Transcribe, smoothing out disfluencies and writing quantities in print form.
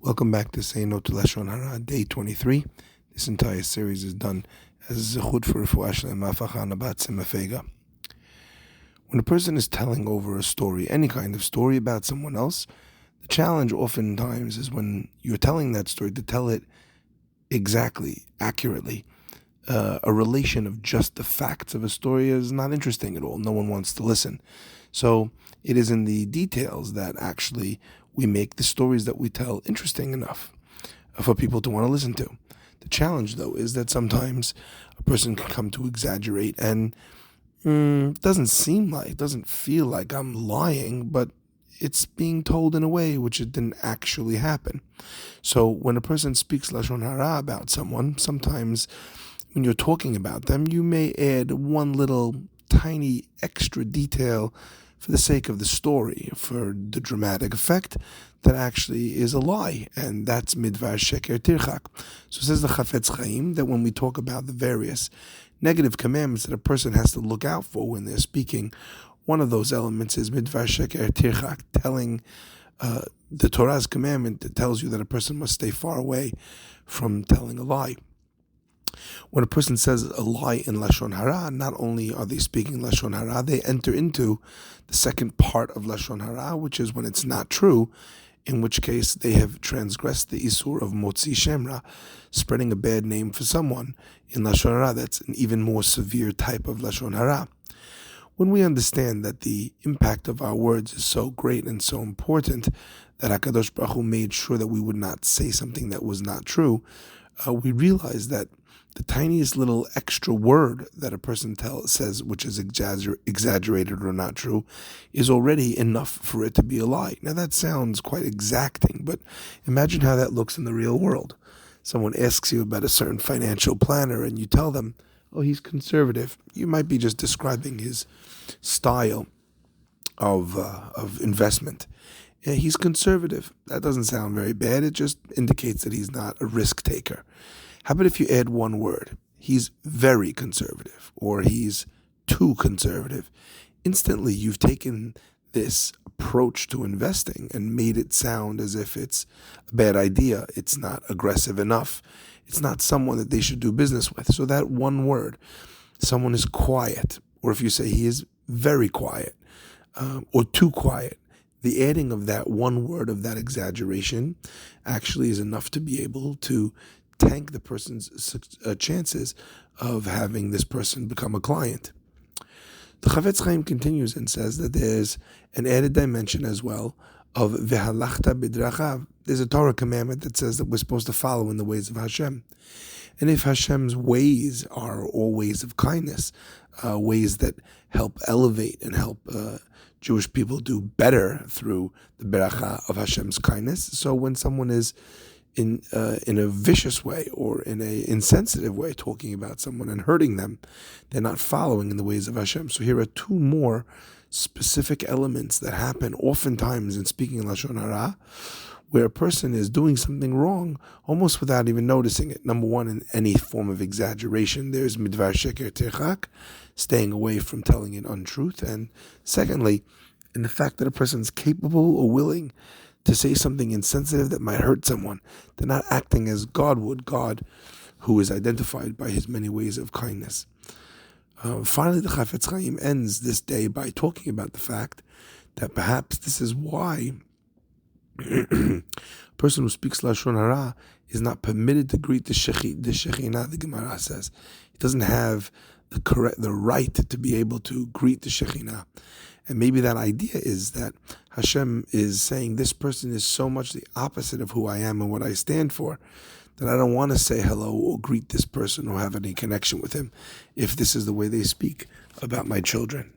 Welcome back to No To Lashon Hara, day 23. This entire series is done as zechut for refuah shlema for Chana bat Mefega. When a person is telling over a story, any kind of story about someone else, the challenge oftentimes is when you're telling that story to tell it exactly, accurately. A relation of just the facts of a story is not interesting at all. No one wants to listen. So it is in the details that actually we make the stories that we tell interesting enough for people to want to listen to. The challenge, though, is that sometimes a person can come to exaggerate and doesn't feel like I'm lying, but it's being told in a way which it didn't actually happen. So when a person speaks Lashon Hara about someone, sometimes when you're talking about them, you may add one little tiny extra detail for the sake of the story, for the dramatic effect, that actually is a lie, and that's midvar sheker tirchak. So says the Chafetz Chaim that when we talk about the various negative commandments that a person has to look out for when they're speaking, one of those elements is midvar sheker tirchak, telling the Torah's commandment that tells you that a person must stay far away from telling a lie. When a person says a lie in Lashon Hara, not only are they speaking Lashon Hara, they enter into the second part of Lashon Hara, which is when it's not true, in which case they have transgressed the Isur of Motzi Shemra, spreading a bad name for someone in Lashon Hara. That's an even more severe type of Lashon Hara. When we understand that the impact of our words is so great and so important that HaKadosh Baruch Hu made sure that we would not say something that was not true, we realize that the tiniest little extra word that a person says, which is exaggerated or not true, is already enough for it to be a lie. Now that sounds quite exacting, but imagine how that looks in the real world. Someone asks you about a certain financial planner and you tell them, oh, he's conservative. You might be just describing his style of investment. Yeah, he's conservative. That doesn't sound very bad. It just indicates that he's not a risk taker. How about if you add one word? He's very conservative, or he's too conservative. Instantly, you've taken this approach to investing and made it sound as if it's a bad idea. It's not aggressive enough. It's not someone that they should do business with. So that one word, someone is quiet, or if you say he is very quiet, or too quiet, the adding of that one word, of that exaggeration, actually is enough to be able to tank the person's chances of having this person become a client. The Chafetz Chaim continues and says that there's an added dimension as well of v'halachta b'drachav. There's a Torah commandment that says that we're supposed to follow in the ways of HaShem. And if HaShem's ways are all ways of kindness, ways that help elevate and help Jewish people do better through the beracha of HaShem's kindness, so when someone is in a vicious way or in a insensitive way talking about someone and hurting them, they're not following in the ways of HaShem. So here are two more specific elements that happen oftentimes in speaking Lashon Hara, where a person is doing something wrong almost without even noticing it. Number one, in any form of exaggeration, there's midvar sheker tirchak, staying away from telling an untruth. And secondly, in the fact that a person is capable or willing to say something insensitive that might hurt someone. They're not acting as God would, God who is identified by his many ways of kindness. Finally, the Chafetz Chaim ends this day by talking about the fact that perhaps this is why a person who speaks Lashon Hara is not permitted to greet the Shekhinah, the Gemara says. He doesn't have the right to be able to greet the Shekhinah. And maybe that idea is that HaShem is saying this person is so much the opposite of who I am and what I stand for that I don't want to say hello or greet this person or have any connection with him if this is the way they speak about my children.